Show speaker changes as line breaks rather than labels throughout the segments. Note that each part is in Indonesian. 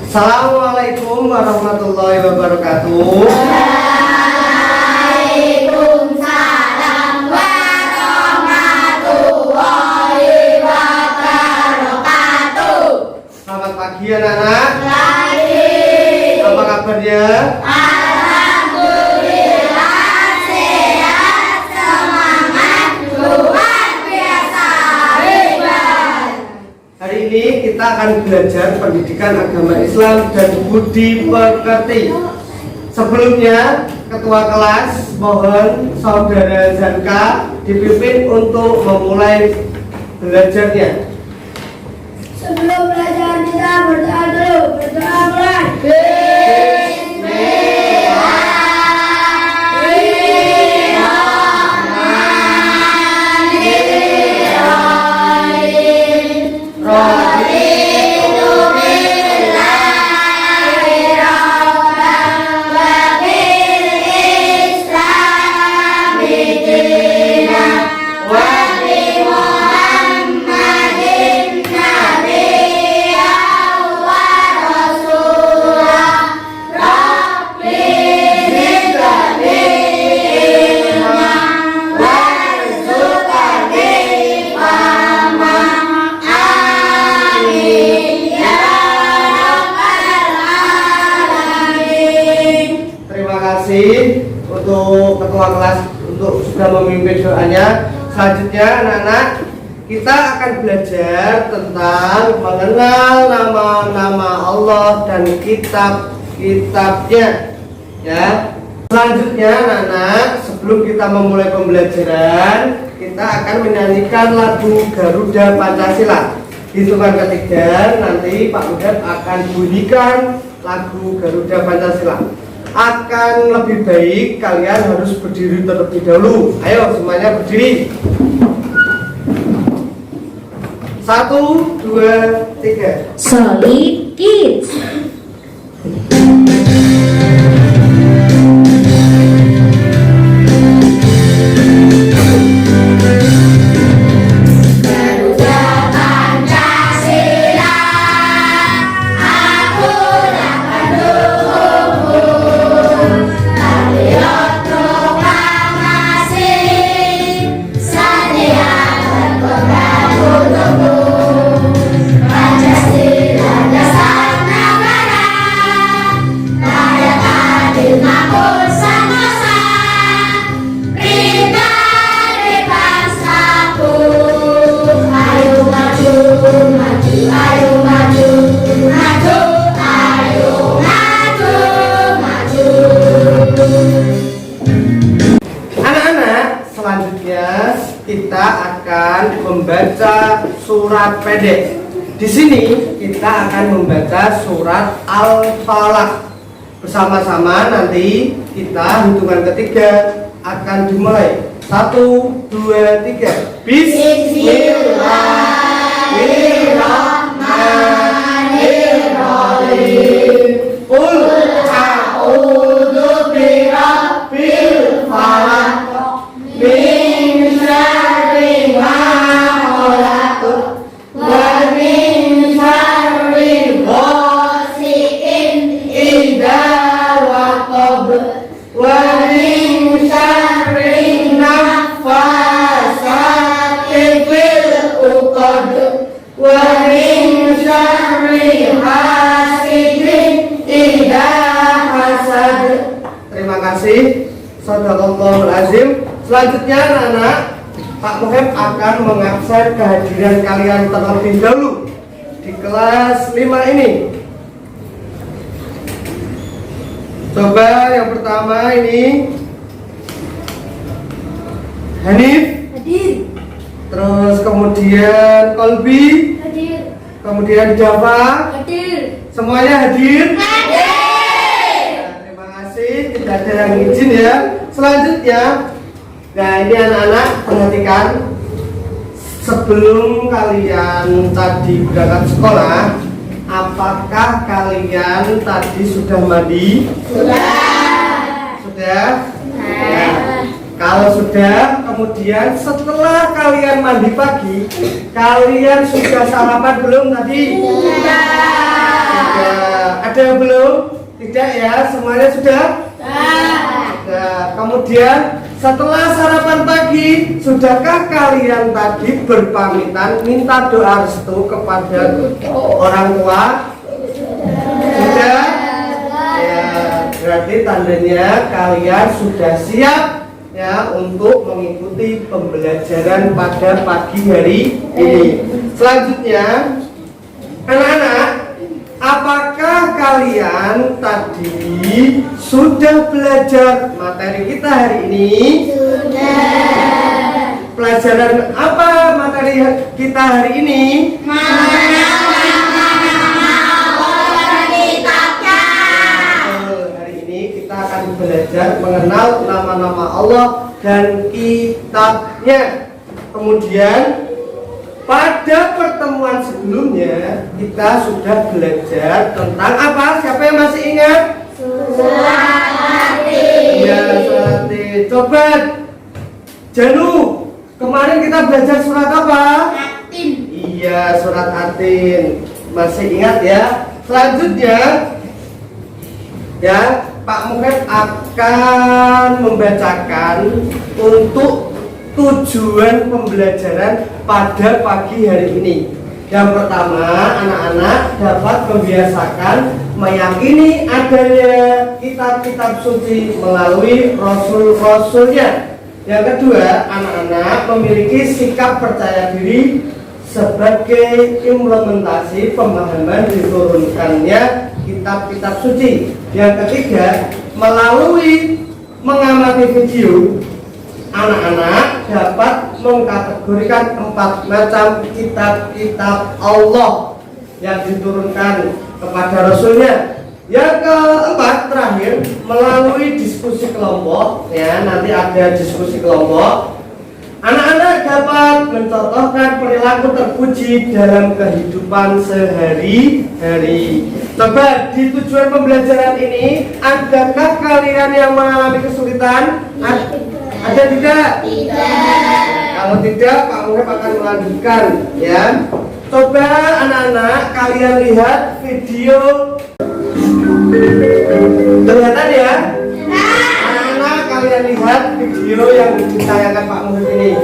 Assalamualaikum warahmatullahi wabarakatuh.
Waalaikumsalam warahmatullahi wabarakatuh.
Selamat pagi anak-anak.
Pagi.
Apa kabarnya?
Alhamdulillah sehat, semangat, luar biasa hebat.
Hari ini kita akan belajar pendidikan agama Islam dan budi pekerti. Sebelumnya, ketua kelas mohon saudara Zanka dipimpin untuk memulai belajarnya.
Sebelum belajar kita berdoa dulu. Berdoa mulai.
Untuk ketua kelas untuk sudah memimpin doanya. Selanjutnya anak-anak, kita akan belajar tentang mengenal nama-nama Allah dan kitab-kitabnya ya. Selanjutnya anak-anak, sebelum kita memulai pembelajaran, kita akan menyanyikan lagu Garuda Pancasila. Hitungan ketiga nanti Pak Udat akan bunyikan lagu Garuda Pancasila. Akan lebih baik kalian harus berdiri terlebih dahulu. Ayo semuanya berdiri. 1, 2, 3.
Solid Kids.
Kita akan membaca surat pendek. Di sini kita akan membaca surat Al-Falaq. Bersama-sama nanti kita hitungan ketiga akan dimulai. 1, 2, 3. Bismillahirrahmanirrahim. Qul a'udzu birabbil falaq. Terima kasih. Shadaqallahul azim. Selanjutnya anak-anak, Pak Muhib akan mengabsen kehadiran kalian terlebih dahulu di kelas 5 ini. Coba yang pertama ini Hanif.
Hadir.
Terus kemudian Kolbi.
Hadir.
Kemudian Java.
Hadir.
Semuanya hadir?
Hadir.
Nah, terima kasih, tidak ada yang izin ya. Selanjutnya, nah ini anak-anak perhatikan. Sebelum kalian tadi berangkat sekolah, apakah kalian tadi sudah mandi?
Sudah.
Sudah? Ya. Kalau sudah, kemudian setelah kalian mandi pagi, kalian sudah sarapan belum tadi?
Sudah.
Ya, ada yang belum? Tidak ya, semuanya sudah? Kemudian setelah sarapan pagi, sudahkah kalian tadi berpamitan minta doa restu kepada orang tua? Sudah? Ya, berarti tandanya kalian sudah siap ya untuk mengikuti pembelajaran pada pagi hari ini. Selanjutnya, anak-anak, apakah kalian tadi sudah belajar materi kita hari ini?
Sudah.
Pelajaran apa materi kita hari ini? Hari ini kita akan belajar mengenal nama-nama Allah dan kitabnya. Kemudian pada pertemuan sebelumnya kita sudah belajar tentang apa? Siapa yang masih ingat?
Surat Atin.
Ya, surat Atin. Coba Janu, kemarin kita belajar surat apa?
Atin.
Iya, surat Atin. Masih ingat ya? Selanjutnya ya, Pak Muhammad akan membacakan untuk tujuan pembelajaran pada pagi hari ini. Yang pertama, anak-anak dapat membiasakan meyakini adanya kitab-kitab suci melalui rasul-rasulnya. Yang kedua, anak-anak memiliki sikap percaya diri sebagai implementasi pemahaman diturunkannya kitab-kitab suci. Yang ketiga, melalui mengamati video, anak-anak dapat mengkategorikan 4 macam kitab-kitab Allah yang diturunkan kepada Rasulnya. Yang keempat, terakhir, melalui diskusi kelompok ya, nanti ada diskusi kelompok, anak-anak dapat mencontohkan perilaku terpuji dalam kehidupan sehari-hari. Coba di tujuan pembelajaran ini, adakah kalian yang mengalami kesulitan? Ada tidak?
Tidak.
Kalau tidak, Pak Muhammad akan melanjutkan ya. Coba anak-anak kalian lihat video. Kelihatan ya? Anak-anak kalian lihat video yang ditayangkan Pak Muhammad ini.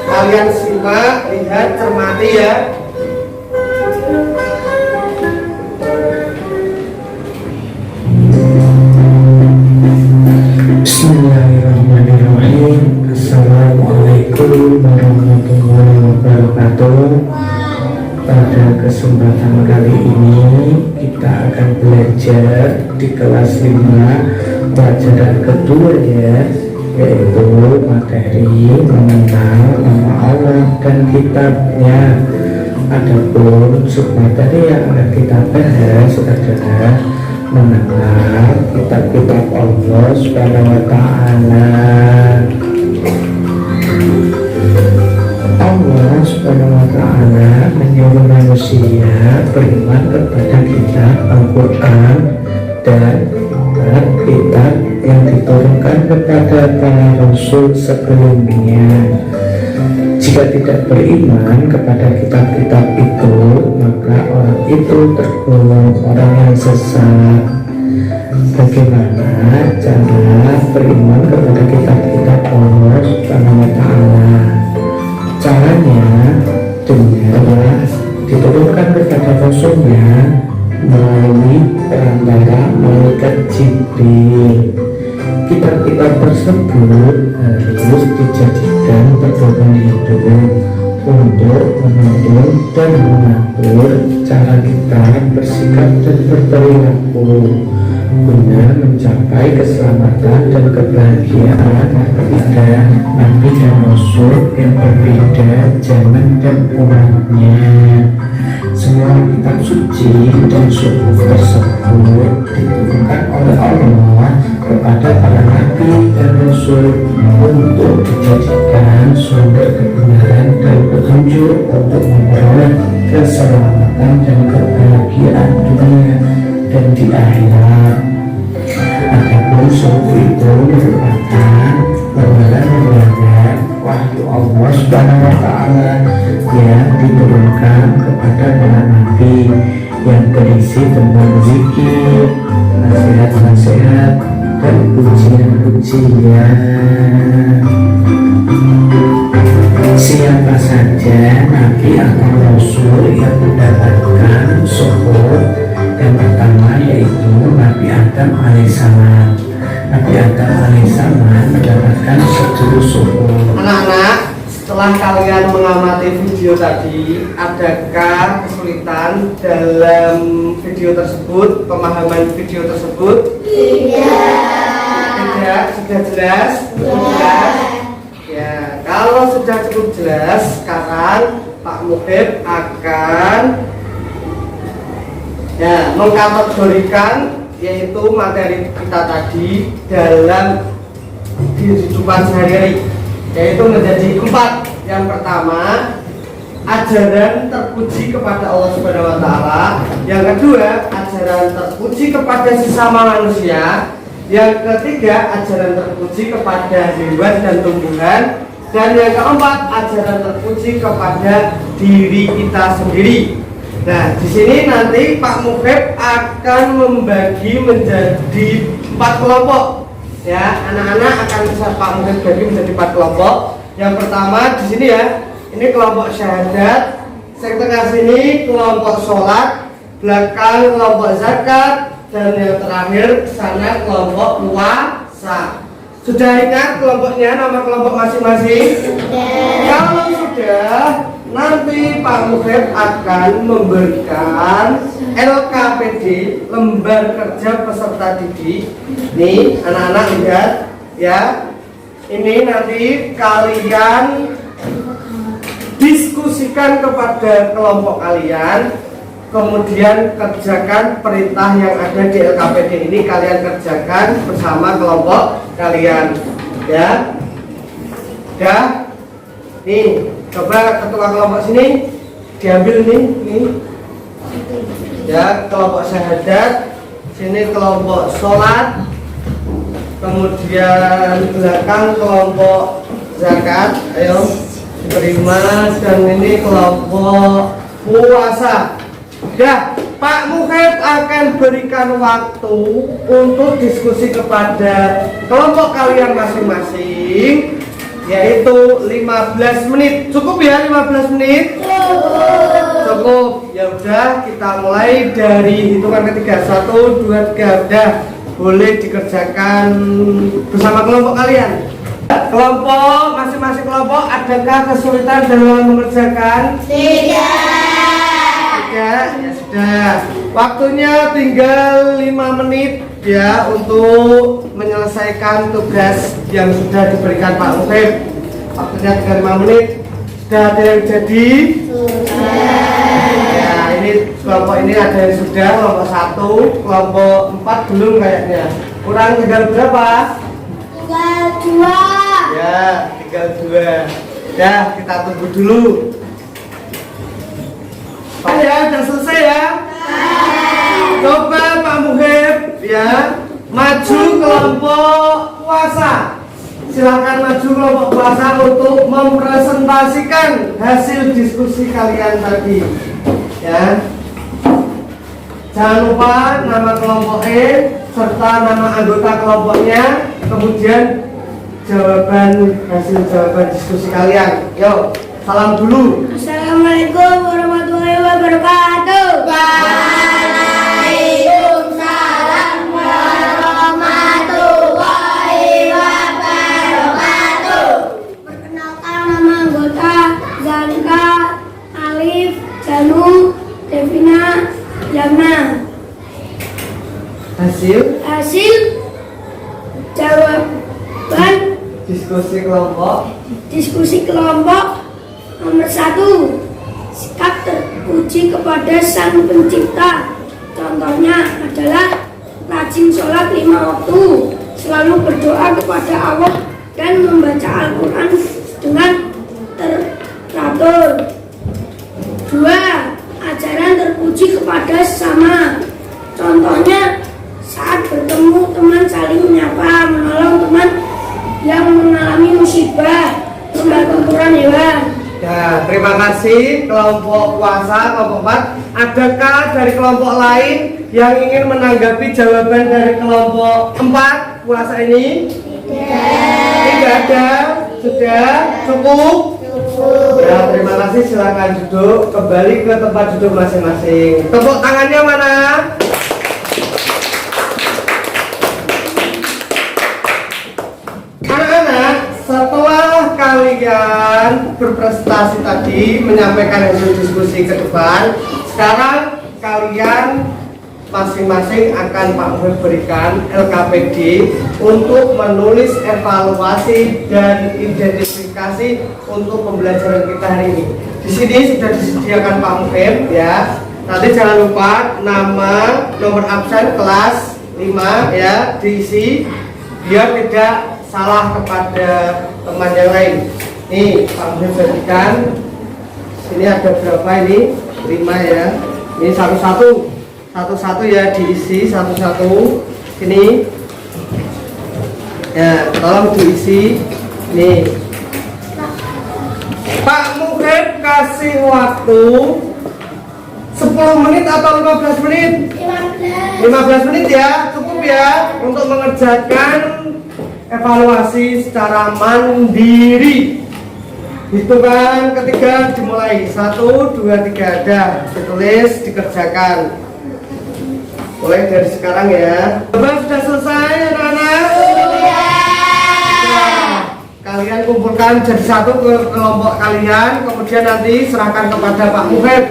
Kalian simak, lihat, cermati ya.
Bismillahirrahmanirrahim. Assalamualaikum warahmatullahi wabarakatuh. Pada kesempatan kali ini kita akan belajar di kelas 5 pelajaran kedua ya, yaitu materi mengenal nama Allah dan kitabnya. Adapun submateri yang akan kita bahas adalah mengenal kitab-kitab Allah Subhanahu wa Ta'ala. Allah Subhanahu wa Ta'ala menyuruh manusia beriman kepada kitab Al-Quran dan kitab yang diturunkan kepada para rasul sebelumnya. Jika tidak beriman kepada kitab-kitab itu, maka orang itu tergolong orang yang sesat. Bagaimana cara beriman kepada kitab-kitab Allah Subhanahu wa Ta'ala? Caranya dengan diturunkan kepada rasulnya melalui perantara malaikat Jibril. Kitab-kitab tersebut harus dijadikan pedoman hidup untuk menuntun dan mengatur cara kita bersikap dan berperilaku guna mencapai keselamatan dan kebahagiaan kepada Nabi dan Rasul yang berbeda zaman dan umatnya. Semua kitab suci dan suhuf tersebut diturunkan oleh Allah kepada para nabi dan rasul untuk dijadikan sumber kebenaran dan petunjuk untuk memperoleh keselamatan dan kebahagiaan dunia dan di akhirat. Adapun suhuf itu merupakan lembaran-lembaran wahyu Allah Subhanahu wa Ta'ala yang diturunkan kepada para nabi yang berisi tentang zikir, nasihat-nasihat, dan pujian-pujian. Siapa saja Nabi atau Rasul yang mendapatkan syukur yang pertama yaitu Nabi Adam alaihissalam. Nabi Adam alaihissalam mendapatkan 10 syukur.
Anak-anak, setelah kalian mengamati video tadi, adakah kesulitan dalam video tersebut, pemahaman video tersebut? Tidak, sudah jelas? Jelas? Ya, kalau sudah cukup jelas, sekarang Pak Muhib akan mengkategorikan yaitu materi kita tadi dalam kehidupan sehari-hari, yaitu menjadi 4. Yang pertama, ajaran terpuji kepada Allah Subhanahu wa Ta'ala. Yang kedua, ajaran terpuji kepada sesama manusia. Yang ketiga, ajaran terpuji kepada hewan dan tumbuhan. Dan yang keempat, ajaran terpuji kepada diri kita sendiri. Nah, di sini nanti Pak Muhib akan membagi menjadi 4 kelompok. Ya, anak-anak akan Pak Muhib bagi menjadi 4 kelompok. Yang pertama di sini ya, ini kelompok syahadat. Tengah sini kelompok sholat, belakang kelompok zakat, dan yang terakhir sana kelompok puasa. Sudah ingat kelompoknya, nama kelompok masing-masing? Kalau sudah, nanti Pak Muhib akan memberikan LKPD, lembar kerja peserta didik. Nih anak-anak lihat ya, ini nanti kalian diskusikan kepada kelompok kalian, kemudian kerjakan perintah yang ada di LKPD ini, kalian kerjakan bersama kelompok kalian ya. Ya, nih coba ketua kelompok sini diambil nih ya, kelompok syahadat, sini kelompok sholat, kemudian belakang kelompok zakat, ayo terima, dan ini kelompok puasa. Ya, Pak Muhib akan berikan waktu untuk diskusi kepada kelompok kalian masing-masing, yaitu 15 menit. Cukup ya 15 menit? Cukup. Ya udah, kita mulai dari hitungan ketiga. 1, 2, 3. Udah, boleh dikerjakan bersama kelompok kalian. Kelompok, masing-masing kelompok, adakah kesulitan dalam mengerjakan? Tidak. Ya sudah, waktunya tinggal 5 menit ya untuk menyelesaikan tugas yang sudah diberikan Pak Muhib. Waktunya tinggal 5 menit. Sudah ada yang jadi? Sudah. Ya, ini kelompok ini ada yang sudah, kelompok 1, kelompok 4 belum kayaknya. Kurang tinggal berapa?
Tinggal 2.
Ya, tinggal 2. Ya, kita tunggu dulu. Pak ya, sudah selesai ya? Coba Pak Muhib ya, maju kelompok puasa. Silakan maju kelompok puasa untuk mempresentasikan hasil diskusi kalian tadi. Ya. Jangan lupa nama kelompok E serta nama anggota kelompoknya, kemudian hasil jawaban diskusi kalian. Yuk, salam dulu.
Assalamualaikum warahmatullahi wabarakatuh. Waalaikumsalam warahmatullahi wabarakatuh. Perkenalkan, nama anggota Zanka, Alif, Janu, Devina, Jamna.
Hasil
jawaban diskusi kelompok nomor 1, sikap terpuji kepada Sang Pencipta. Contohnya adalah rajin sholat 5 waktu, selalu berdoa kepada Allah, dan membaca Al-Quran dengan teratur. 2, ajaran terpuji kepada sesama. Contohnya saat bertemu teman saling menyapa, menolong teman yang mengalami musibah, membantu ukuran hewan.
Ya, terima kasih kelompok puasa, kelompok 4. Adakah dari kelompok lain yang ingin menanggapi jawaban dari kelompok 4 puasa ini? Tidak ada. Sudah cukup? Ya, terima kasih. Silakan duduk kembali ke tempat duduk masing-masing. Tepuk tangannya mana? Anak-anak, setelah kalian berprestasi tadi menyampaikan hasil diskusi ke depan, sekarang kalian masing-masing akan Pak Muhib berikan LKPD untuk menulis evaluasi dan identifikasi untuk pembelajaran kita hari ini. Di sini sudah disediakan Pak Muhib ya. Nanti jangan lupa nama, nomor absen kelas 5 ya diisi biar tidak salah kepada teman yang lain. Nih Pak Muhib berikan. Ini ada berapa ini? 5 ya. Ini satu-satu ya diisi satu-satu. Ini ya tolong diisi. Nih Pak Muhib kasih waktu 10 menit atau 15 menit? 15 menit ya, cukup ya untuk mengerjakan evaluasi secara mandiri. Hitungan ketiga dimulai. 1, 2, 3 dah ditulis, dikerjakan. Mulai dari sekarang ya. Coba sudah selesai anak-anak? Nah, kalian kumpulkan jadi satu ke kelompok kalian, kemudian nanti serahkan kepada Pak Muhib.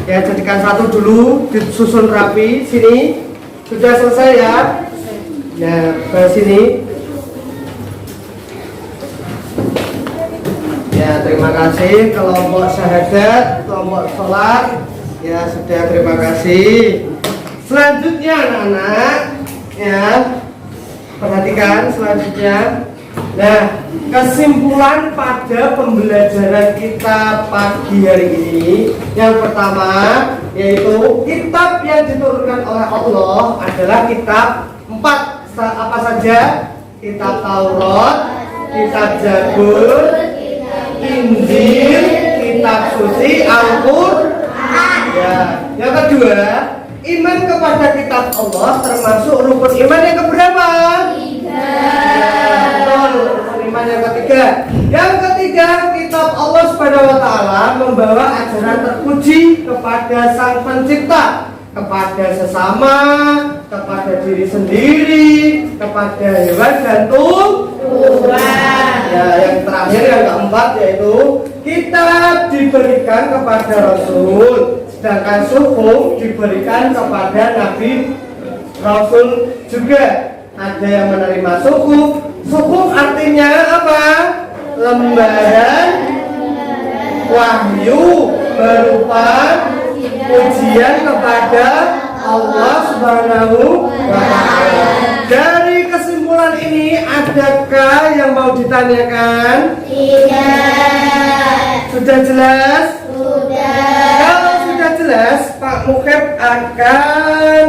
Ya, jadikan satu dulu, disusun rapi. Sini sudah selesai ya. Nah, ke sini. Ya, terima kasih kelompok syahadat, kelompok sholat. Ya, sudah, terima kasih. Selanjutnya anak-anak, ya, perhatikan selanjutnya. Nah, kesimpulan pada pembelajaran kita pagi hari ini, yang pertama yaitu kitab yang diturunkan oleh Allah adalah kitab 4. Apa saja? Kitab Taurat, kitab Zabur, Injil, kitab suci, Al-Qur'an. Ya. Yang kedua, iman kepada kitab Allah termasuk rukun iman yang keberapa? 3. Betul, rukun iman yang ketiga. Yang ketiga, kitab Allah Subhanahu wa taala membawa ajaran terpuji kepada Sang Pencipta, kepada sesama, kepada diri sendiri, kepada hewan dan Tuhan. Ya, yang terakhir yang keempat yaitu kitab diberikan kepada Rasul, sedangkan suhuf diberikan kepada Nabi Rasul juga. Ada yang menerima suhuf. Suhuf artinya apa? Lembaran wahyu berupa ujian kepada Allah Subhanahu wa ta'ala. Dari kesimpulan ini, adakah yang mau ditanyakan? Tidak. Sudah jelas? Sudah. Kalau sudah jelas, Pak Muhib akan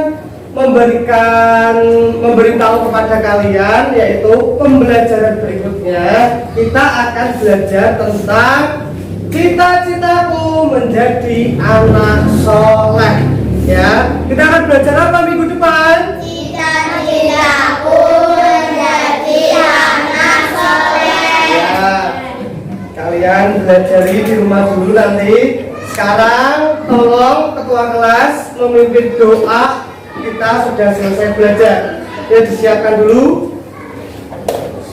memberitahu kepada kalian, yaitu pembelajaran berikutnya kita akan belajar tentang cita-citaku menjadi anak soleh. Ya, kita akan belajar apa minggu depan? Cita-citaku menjadi anak soleh. Ya, kalian belajar di rumah dulu nanti. Sekarang tolong ketua kelas memimpin doa. Kita sudah selesai belajar. Ya, disiapkan dulu.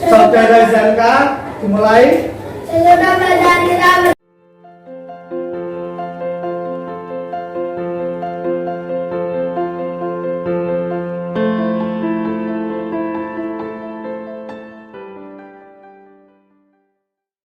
Saudara Zanka, dimulai.